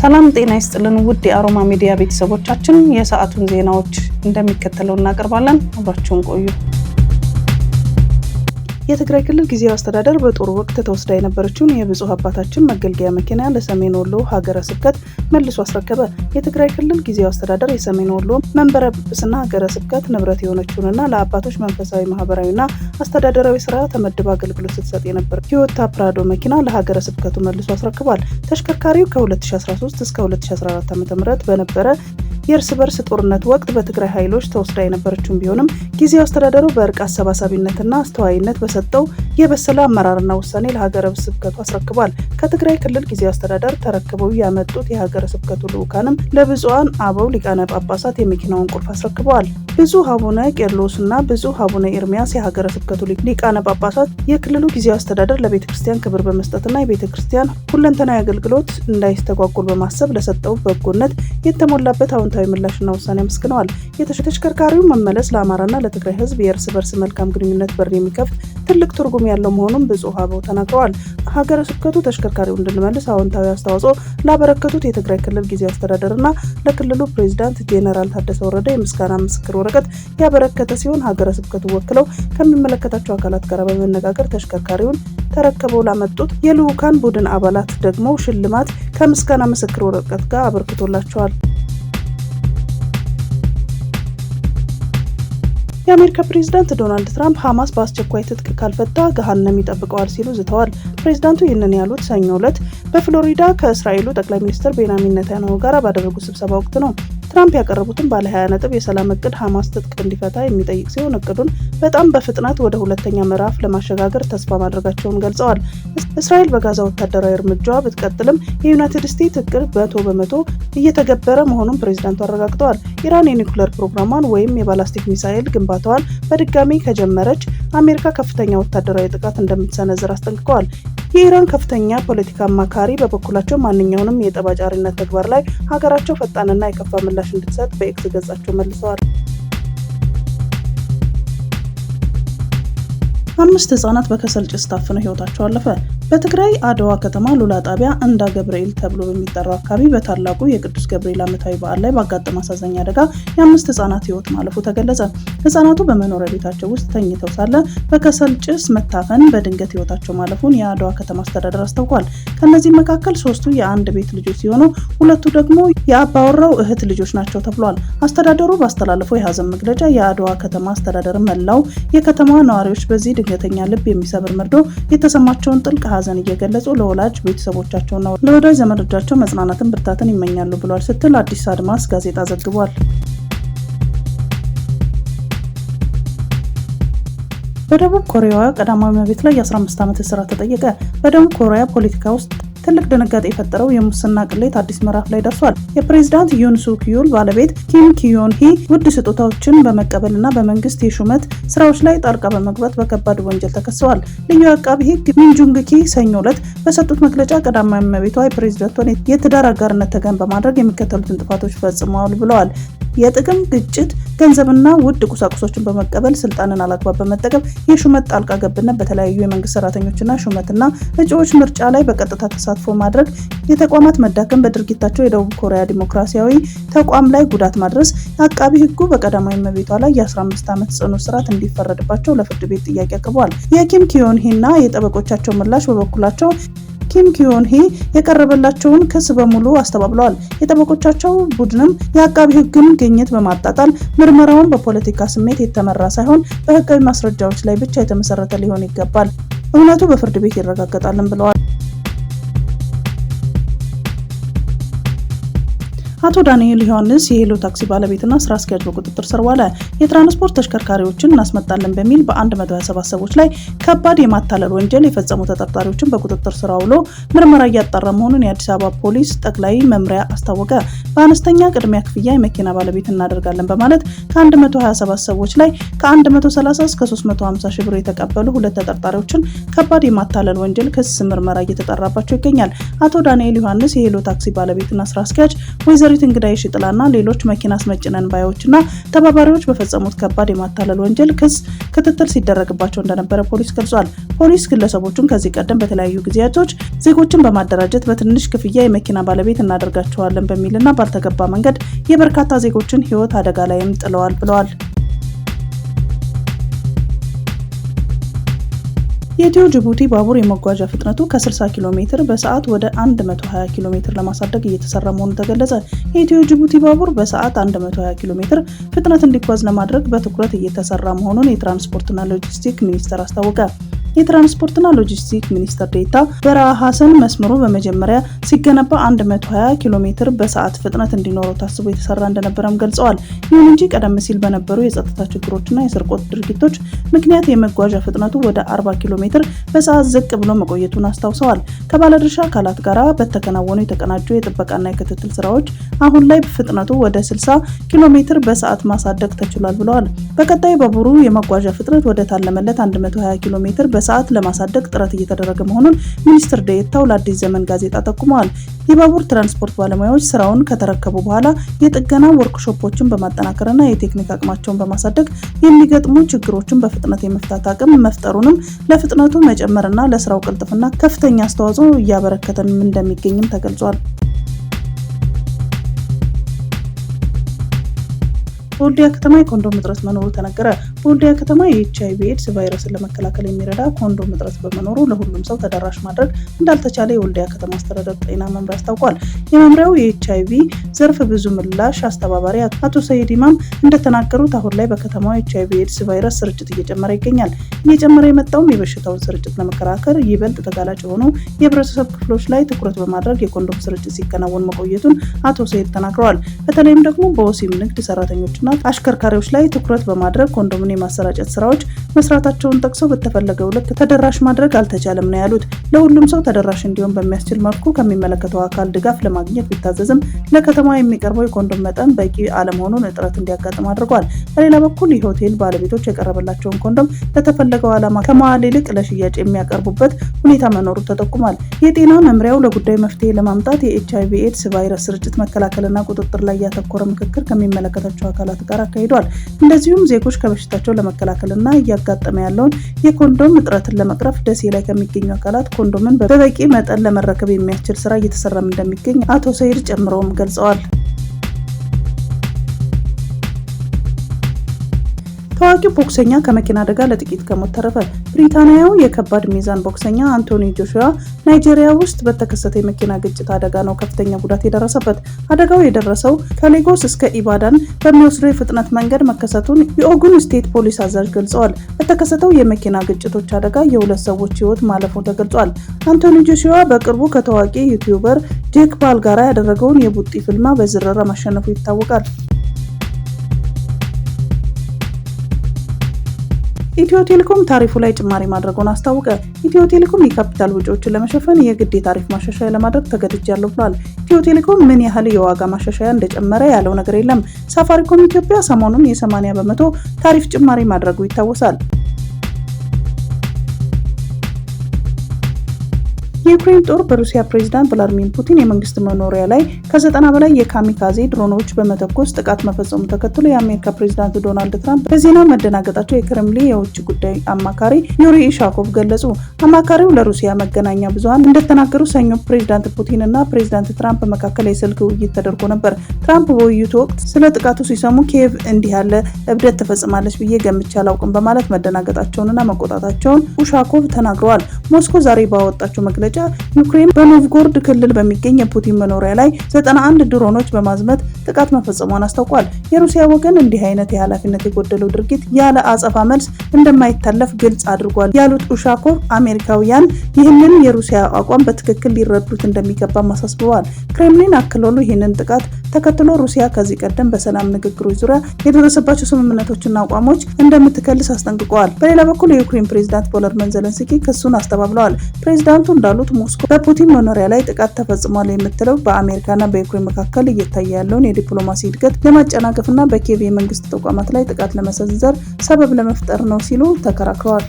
ሰላም ጤና ይስጥልን ውድ የአሮማ ሚዲያ ቤተሰቦቻችን፣ የሰዓቱን ዜናዎች እንደሚከተለው እናቀርባለን። አብራችሁን ቆዩ። የትግራይ ክልል ጊዜያዊ አስተዳደር በጦር ወቅት ተወስዳ የነበረችውን የብፁዕ አባታችን መገልገያ መኪና ለሰሜን ወሎ ሀገረ ስብከት መልሶ አስረከበ። የትግራይ ክልል ጊዜያዊ አስተዳደር የሰሜን ወሎ መንበረ ጵጵስና ሀገረ ስብከት ንብረት የሆነችውንና ለአባቶች መንፈሳዊ፣ ማህበራዊና አስተዳደራዊ ስራ ተመድባ አገልግሎት ስትሰጥ የነበረ ቶዮታ ፕራዶ መኪና ለሀገረ ስብከቱ መልሶ አስረክቧል። ተሽከርካሪው ከ2013 እስከ 2014 ዓ.ም በነበረ የእርስ በርስ ጦርነት ወቅት በትግራይ ኃይሎች ተወስዳ የነበረችውን ቢሆንም ጊዜያዊ አስተዳደሩ በእርቅ አሰባሳቢነትና አስተዋይነት በሰጠው የበሰለ አመራርና ውሳኔ ለሀገረ ስብከቱ አስረክቧል። ከትግራይ ክልል ጊዜያዊ አስተዳደር ተረክበው ያመጡት የሀገረ ስብከቱ ልዑካንም ለብፁዓን አበው ሊቃነ ጳጳሳት የመኪናውን ቁልፍ አስረክበዋል። ብፁዕ አቡነ ቄርሎስና ብፁዕ አቡነ ኤርሚያስ የሀገረ ስብከቱ ሊቃነ ጳጳሳት የክልሉ ጊዜያዊ አስተዳደር ለቤተ ክርስቲያን ክብር በመስጠትና የቤተ ክርስቲያን ሁለንተናዊ አገልግሎት እንዳይስተጓጎል በማሰብ ለሰጠው በጎነት የተሞላበት አዎንታዊ ምላሽና ውሳኔ አመስግነዋል። የተሽከርካሪው መመለስ ለአማራና ለትግራይ ሕዝብ የእርስ በርስ መልካም ግንኙነት በር የሚከፍት ትልቅ ትርጉም ያለው መሆኑን ብፁዕ አበው ተናግረዋል። ሀገረ ስብከቱ ተሽከርካሪው እንድንመልስ አዎንታዊ አስተዋጽኦ ላበረከቱት የትግራይ ክልል ጊዜያዊ አስተዳደርና ለክልሉ ፕሬዝዳንት ጄኔራል ታደሰ ወረደ የምስጋና ምስክር ወረቀት ያበረከተ ሲሆን ሀገረ ስብከቱ ወክለው ከሚመለከታቸው አካላት ጋር በመነጋገር ተሽከርካሪውን ተረክበው ላመጡት የልዑካን ቡድን አባላት ደግሞ ሽልማት ከምስጋና ምስክር ወረቀት ጋር አበርክቶላቸዋል። የአሜሪካ ፕሬዝዳንት ዶናልድ ትራምፕ ሐማስ በአስቸኳይ ትጥቅ ካልፈታ ገሃነም ይጠብቀዋል ሲሉ ዝተዋል። ፕሬዝዳንቱ ይህንን ያሉት ሰኞ ዕለት በፍሎሪዳ ከእስራኤሉ ጠቅላይ ሚኒስትር ቤንያሚን ኔታንያሁ ጋር ባደረጉት ስብሰባ ወቅት ነው። ትራምፕ ያቀረቡትን ባለ 20 ነጥብ የሰላም እቅድ ሐማስ ትጥቅ እንዲፈታ የሚጠይቅ ሲሆን እቅዱን በጣም በፍጥነት ወደ ሁለተኛ ምዕራፍ ለማሸጋገር ተስፋ ማድረጋቸውን ገልጸዋል። እስራኤል በጋዛ ወታደራዊ እርምጃዋ ብትቀጥልም የዩናይትድ ስቴትስ እቅድ 100% እየተገበረ መሆኑን ፕሬዝዳንቱ አረጋግጠዋል። ኢራን የኒውክሌር ፕሮግራሟን ወይም የባላስቲክ ሚሳኤል ግንባታዋን በድጋሚ ከጀመረች አሜሪካ ከፍተኛ ወታደራዊ ጥቃት እንደምትሰነዝር አስጠንቅቀዋል። የኢራን ከፍተኛ ፖለቲካ አማካሪ በበኩላቸው ማንኛውንም የጠብ አጫሪነት ተግባር ላይ ሀገራቸው ፈጣንና የከፋ ምላሽ እንድትሰጥ በኤክስ ገጻቸው መልሰዋል። 5 ህጻናት በከሰል ጭስ ታፍነው ህይወታቸው አለፈ። በትግራይ አድዋ ከተማ ሉላ ጣቢያ እንዳ ገብርኤል ተብሎ በሚጠራው አካባቢ በታላቁ የቅዱስ ገብርኤል ዓመታዊ በዓል ላይ ባጋጠመ አሳዛኝ አደጋ የ5 ህጻናት ህይወት ማለፉ ተገለጸ። ህጻናቱ በመኖሪያ ቤታቸው ውስጥ ተኝተው ሳለ በከሰል ጭስ መታፈን በድንገት ህይወታቸው ማለፉን የአድዋ ከተማ አስተዳደር አስታውቋል። ከነዚህ መካከል 3ቱ የአንድ ቤት ልጆች ሲሆኑ 2ቱ ደግሞ የአባወራው እህት ልጆች ናቸው ተብሏል። አስተዳደሩ ባስተላለፈው የሀዘን መግለጫ የአድዋ ከተማ አስተዳደር መላው የከተማዋ ነዋሪዎች በዚህ ድንገተኛ ልብ የሚሰብር መርዶ የተሰማቸውን ጥልቅ ሀዘን እየገለጹ ለወላጅ ቤተሰቦቻቸውና ለወዳጅ ዘመዶቻቸው መጽናናትን ብርታትን ይመኛሉ ብሏል ስትል አዲስ አድማስ ጋዜጣ ዘግቧል። በደቡብ ኮሪያዋ ቀዳማዊ እመቤት ላይ የ15 ዓመት እስራት ተጠየቀ። በደቡብ ኮሪያ ፖለቲካ ውስጥ ትልቅ ድንጋጤ የፈጠረው የሙስና ቅሌት አዲስ ምዕራፍ ላይ ደርሷል። የፕሬዝዳንት ዩን ሱክ ዩል ባለቤት ኪም ኪዮን ሂ ውድ ስጦታዎችን በመቀበልና በመንግስት የሹመት ስራዎች ላይ ጣልቃ በመግባት በከባድ ወንጀል ተከሰዋል። ልዩ አቃቢ ሕግ ሚን ጁንግ ኪ ሰኞ ዕለት በሰጡት መግለጫ ቀዳማዊ እመቤቷ የፕሬዝዳንቷን የትዳር አጋርነት ተገን በማድረግ የሚከተሉትን ጥፋቶች ፈጽመዋል ብለዋል። የጥቅም ግጭት፣ ገንዘብና ውድ ቁሳቁሶችን በመቀበል ስልጣንን አላግባብ በመጠቀም የሹመት ጣልቃ ገብነት፣ በተለያዩ የመንግስት ሰራተኞችና ሹመትና እጩዎች ምርጫ ላይ በቀጥታ ተሳትፎ ማድረግ፣ የተቋማት መዳከም፣ በድርጊታቸው የደቡብ ኮሪያ ዲሞክራሲያዊ ተቋም ላይ ጉዳት ማድረስ። አቃቢ ሕጉ በቀዳማዊ እመቤቷ ላይ የ15 ዓመት ጽኑ እስራት እንዲፈረድባቸው ለፍርድ ቤት ጥያቄ አቅርበዋል። የኪም ኪዮን ሂና የጠበቆቻቸው ምላሽ በበኩላቸው ኪም ኪዮን ሂ የቀረበላቸውን ክስ በሙሉ አስተባብለዋል። የጠበቆቻቸው ቡድንም የአቃቢ ሕግን ግኝት በማጣጣል ምርመራውን በፖለቲካ ስሜት የተመራ ሳይሆን በህጋዊ ማስረጃዎች ላይ ብቻ የተመሰረተ ሊሆን ይገባል፣ እውነቱ በፍርድ ቤት ይረጋገጣልን ብለዋል። አቶ ዳንኤል ዮሐንስ የሄሎ ታክሲ ባለቤትና ስራ አስኪያጅ በቁጥጥር ስር ዋለ። የትራንስፖርት ተሽከርካሪዎችን እናስመጣለን በሚል በ127 ሰዎች ላይ ከባድ የማታለል ወንጀል የፈጸሙ ተጠርጣሪዎችን በቁጥጥር ስር አውሎ ምርመራ እያጣራ መሆኑን የአዲስ አበባ ፖሊስ ጠቅላይ መምሪያ አስታወቀ። በአነስተኛ ቅድሚያ ክፍያ የመኪና ባለቤት እናደርጋለን በማለት ከ127 ሰዎች ላይ ከ130 እስከ 350 ሺህ ብር የተቀበሉ 2 ተጠርጣሪዎችን ከባድ የማታለል ወንጀል ክስ ምርመራ እየተጣራባቸው ይገኛል። አቶ ዳንኤል ዮሐንስ የሄሎ ታክሲ ባለቤትና ስራ አስኪያጅ፣ ወይዘሮ ወይዘሪት እንግዳይ ሽጥላና ሌሎች መኪና አስመጭነን ባዮችና ተባባሪዎች በፈጸሙት ከባድ የማታለል ወንጀል ክስ ክትትል ሲደረግባቸው እንደነበረ ፖሊስ ገልጿል። ፖሊስ ግለሰቦቹን ከዚህ ቀደም በተለያዩ ጊዜያቶች ዜጎችን በማደራጀት በትንሽ ክፍያ የመኪና ባለቤት እናደርጋቸዋለን በሚልና ባልተገባ መንገድ የበርካታ ዜጎችን ሕይወት አደጋ ላይም ጥለዋል ብለዋል። የኢትዮ ጅቡቲ ባቡር የመጓዣ ፍጥነቱ ከ60 ኪሎ ሜትር በሰዓት ወደ 120 ኪሎ ሜትር ለማሳደግ እየተሰራ መሆኑ ተገለጸ። የኢትዮ ጅቡቲ ባቡር በሰዓት 120 ኪሎ ሜትር ፍጥነት እንዲጓዝ ለማድረግ በትኩረት እየተሰራ መሆኑን የትራንስፖርትና ሎጂስቲክ ሚኒስቴር አስታወቀ። የትራንስፖርትና ሎጂስቲክ ሚኒስትር ዴኤታ በረሃ ሐሰን መስመሩ በመጀመሪያ ሲገነባ 120 ኪሎ ሜትር በሰዓት ፍጥነት እንዲኖረው ታስቦ የተሰራ እንደነበረም ገልጸዋል። ይሁን እንጂ ቀደም ሲል በነበሩ የጸጥታ ችግሮችና የስርቆት ድርጊቶች ምክንያት የመጓዣ ፍጥነቱ ወደ 40 ኪሎ ሜትር በሰዓት ዝቅ ብሎ መቆየቱን አስታውሰዋል። ከባለድርሻ አካላት ጋር በተከናወኑ የተቀናጁ የጥበቃና የክትትል ስራዎች አሁን ላይ ፍጥነቱ ወደ 60 ኪሎ ሜትር በሰዓት ማሳደግ ተችሏል ብለዋል። በቀጣይ ባቡሩ የመጓዣ ፍጥነት ወደ ታለመለት 120 ኪሎ ሜትር በሰዓት ለማሳደግ ጥረት እየተደረገ መሆኑን ሚኒስትር ዴኤታው ለአዲስ ዘመን ጋዜጣ ጠቁመዋል። የባቡር ትራንስፖርት ባለሙያዎች ስራውን ከተረከቡ በኋላ የጥገና ወርክሾፖችን በማጠናከርና የቴክኒክ አቅማቸውን በማሳደግ የሚገጥሙ ችግሮችን በፍጥነት የመፍታት አቅም መፍጠሩንም ለፍጥነቱ መጨመርና ለስራው ቅልጥፍና ከፍተኛ አስተዋጽኦ እያበረከተ እንደሚገኝም ተገልጿል። በወልዲያ ከተማ የኮንዶም እጥረት መኖሩ ተነገረ። በወልዲያ ከተማ የኤችአይቪ ኤድስ ቫይረስን ለመከላከል የሚረዳ ኮንዶም እጥረት በመኖሩ ለሁሉም ሰው ተደራሽ ማድረግ እንዳልተቻለ የወልዲያ ከተማ አስተዳደር ጤና መምሪያ አስታውቋል። የመምሪያው የኤችአይቪ ዘርፍ ብዙ ምላሽ አስተባባሪ አቶ ሰይድ ኢማም እንደተናገሩት አሁን ላይ በከተማው የኤችአይቪ ኤድስ ቫይረስ ስርጭት እየጨመረ ይገኛል። እየጨመረ የመጣውም የበሽታውን ስርጭት ለመከላከል ይበልጥ ተጋላጭ የሆኑ የህብረተሰብ ክፍሎች ላይ ትኩረት በማድረግ የኮንዶም ስርጭት ሲከናወን መቆየቱን አቶ ሰይድ ተናግረዋል። በተለይም ደግሞ በወሲብ ንግድ ሰራተኞች አሽከርካሪዎች ላይ ትኩረት በማድረግ ኮንዶምን የማሰራጨት ስራዎች መስራታቸውን ጠቅሰው በተፈለገው ልክ ተደራሽ ማድረግ አልተቻለም ነው ያሉት። ለሁሉም ሰው ተደራሽ እንዲሆን በሚያስችል መልኩ ከሚመለከተው አካል ድጋፍ ለማግኘት ቢታዘዝም ለከተማ የሚቀርበው የኮንዶም መጠን በቂ አለመሆኑን እጥረት እንዲያጋጥም አድርጓል። በሌላ በኩል የሆቴል ባለቤቶች የቀረበላቸውን ኮንዶም ለተፈለገው ዓላማ ከመዋል ይልቅ ለሽያጭ የሚያቀርቡበት ሁኔታ መኖሩ ተጠቁሟል። የጤና መምሪያው ለጉዳዩ መፍትሄ ለማምጣት የኤችአይቪ ኤድስ ቫይረስ ስርጭት መከላከልና ቁጥጥር ላይ ያተኮረ ምክክር ከሚመለከታቸው አካላት ጋር አካሂዷል። እንደዚሁም ዜጎች ከበሽታቸው ለመከላከልና እያጋጠመ ያለውን የኮንዶም እጥረትን ለመቅረፍ ደሴ ላይ ከሚገኙ አካላት ኮንዶምን በበቂ መጠን ለመረከብ የሚያስችል ስራ እየተሰራም እንደሚገኝ አቶ ሰይድ ጨምረውም ገልጸዋል። ታዋቂው ቦክሰኛ ከመኪና አደጋ ለጥቂት ከሞት ተረፈ። ብሪታንያው የከባድ ሚዛን ቦክሰኛ አንቶኒ ጆሹዋ ናይጄሪያ ውስጥ በተከሰተ የመኪና ግጭት አደጋ ነው ከፍተኛ ጉዳት የደረሰበት። አደጋው የደረሰው ከሌጎስ እስከ ኢባዳን በሚወስደው የፍጥነት መንገድ መከሰቱን የኦጉን ስቴት ፖሊስ አዛዥ ገልጸዋል። በተከሰተው የመኪና ግጭቶች አደጋ የሁለት ሰዎች ሕይወት ማለፉ ተገልጿል። አንቶኒ ጆሹዋ በቅርቡ ከታዋቂ ዩቲዩበር ጄክ ፓል ጋር ያደረገውን የቡጢ ፊልማ በዝረራ ማሸነፉ ይታወቃል። ኢትዮ ቴሌኮም ታሪፉ ላይ ጭማሪ ማድረጉን አስታወቀ። ኢትዮ ቴሌኮም የካፒታል ወጪዎችን ለመሸፈን የግድ ታሪፍ ማሻሻያ ለማድረግ ተገድጃለሁ ብሏል። ኢትዮ ቴሌኮም ምን ያህል የዋጋ ማሻሻያ እንደጨመረ ያለው ነገር የለም። ሳፋሪኮም ኢትዮጵያ ሰሞኑን የ80 በመቶ ታሪፍ ጭማሪ ማድረጉ ይታወሳል። የዩክሬን ጦር በሩሲያ ፕሬዝዳንት ቭላድሚር ፑቲን የመንግስት መኖሪያ ላይ ከ90 በላይ የካሚካዜ ድሮኖች በመተኮስ ጥቃት መፈጸሙ ተከትሎ የአሜሪካ ፕሬዝዳንት ዶናልድ ትራምፕ በዜናው መደናገጣቸው የክሬምሊን የውጭ ጉዳይ አማካሪ ዩሪ ኢሻኮቭ ገለጹ። አማካሪው ለሩሲያ መገናኛ ብዙሃን እንደተናገሩ ሰኞ ፕሬዝዳንት ፑቲን እና ፕሬዝዳንት ትራምፕ መካከል የስልክ ውይይት ተደርጎ ነበር። ትራምፕ በውይይቱ ወቅት ስለ ጥቃቱ ሲሰሙ ኪየቭ እንዲህ ያለ እብደት ትፈጽማለች ብዬ ገምቼ አላውቅም በማለት መደናገጣቸውንና መቆጣታቸውን ኢሻኮቭ ተናግረዋል። ሞስኮ ዛሬ ባወጣቸው መግለጫ ዩክሬን በኖቭጎሮድ ክልል በሚገኝ የፑቲን መኖሪያ ላይ 91 ድሮኖች በማዝመት ጥቃት መፈጸሟን አስታውቋል። የሩሲያ ወገን እንዲህ አይነት የኃላፊነት የጎደለው ድርጊት ያለ አጸፋ መልስ እንደማይታለፍ ግልጽ አድርጓል ያሉት ኡሻኮቭ አሜሪካውያን ይህንን የሩሲያ አቋም በትክክል ሊረዱት እንደሚገባ አሳስበዋል። ክሬምሊን አክሎሉ ይህንን ጥቃት ተከትሎ ሩሲያ ከዚህ ቀደም በሰላም ንግግሮች ዙሪያ የደረሰባቸው ስምምነቶችና አቋሞች እንደምትከልስ አስጠንቅቀዋል። በሌላ በኩል የዩክሬን ፕሬዝዳንት ቮሎዲሚር ዜሌንስኪ ክሱን አስተባብለዋል። ፕሬዝዳንቱ እንዳሉት ሞስኮ በፑቲን መኖሪያ ላይ ጥቃት ተፈጽሟል የምትለው በአሜሪካና በዩክሬን መካከል እየታየ ያለውን የዲፕሎማሲ እድገት ለማጨናገፍና በኪየቭ የመንግስት ተቋማት ላይ ጥቃት ለመሰንዘር ሰበብ ለመፍጠር ነው ሲሉ ተከራክረዋል።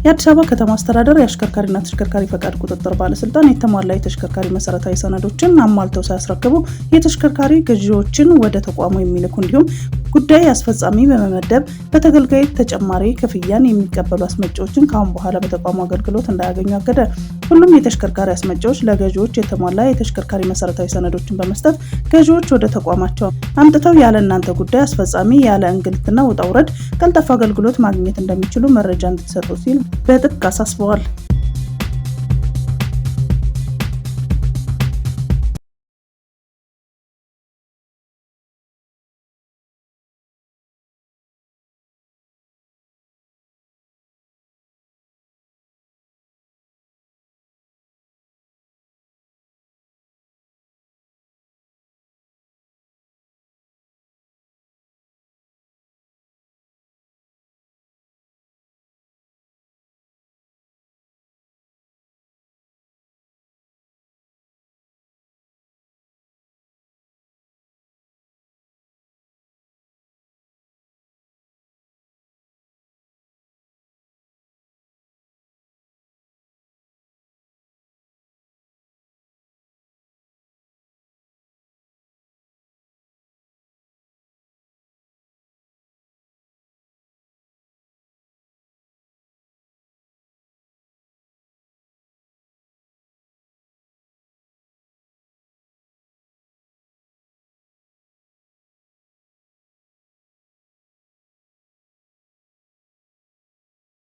የአዲስ አበባ ከተማ አስተዳደር የአሽከርካሪና ተሽከርካሪ ፈቃድ ቁጥጥር ባለስልጣን የተሟላ የተሽከርካሪ መሰረታዊ ሰነዶችን አሟልተው ሳያስረክቡ የተሽከርካሪ ገዢዎችን ወደ ተቋሙ የሚልኩ እንዲሁም ጉዳይ አስፈጻሚ በመመደብ በተገልጋይ ተጨማሪ ክፍያን የሚቀበሉ አስመጪዎችን ከአሁን በኋላ በተቋሙ አገልግሎት እንዳያገኙ አገደ። ሁሉም የተሽከርካሪ አስመጪዎች ለገዢዎች የተሟላ የተሽከርካሪ መሰረታዊ ሰነዶችን በመስጠት ገዢዎች ወደ ተቋማቸው አምጥተው ያለ እናንተ ጉዳይ አስፈጻሚ ያለ እንግልትና ውጣ ውረድ ቀልጣፋ አገልግሎት ማግኘት እንደሚችሉ መረጃ እንድትሰጡ ሲል በጥብቅ አሳስበዋል።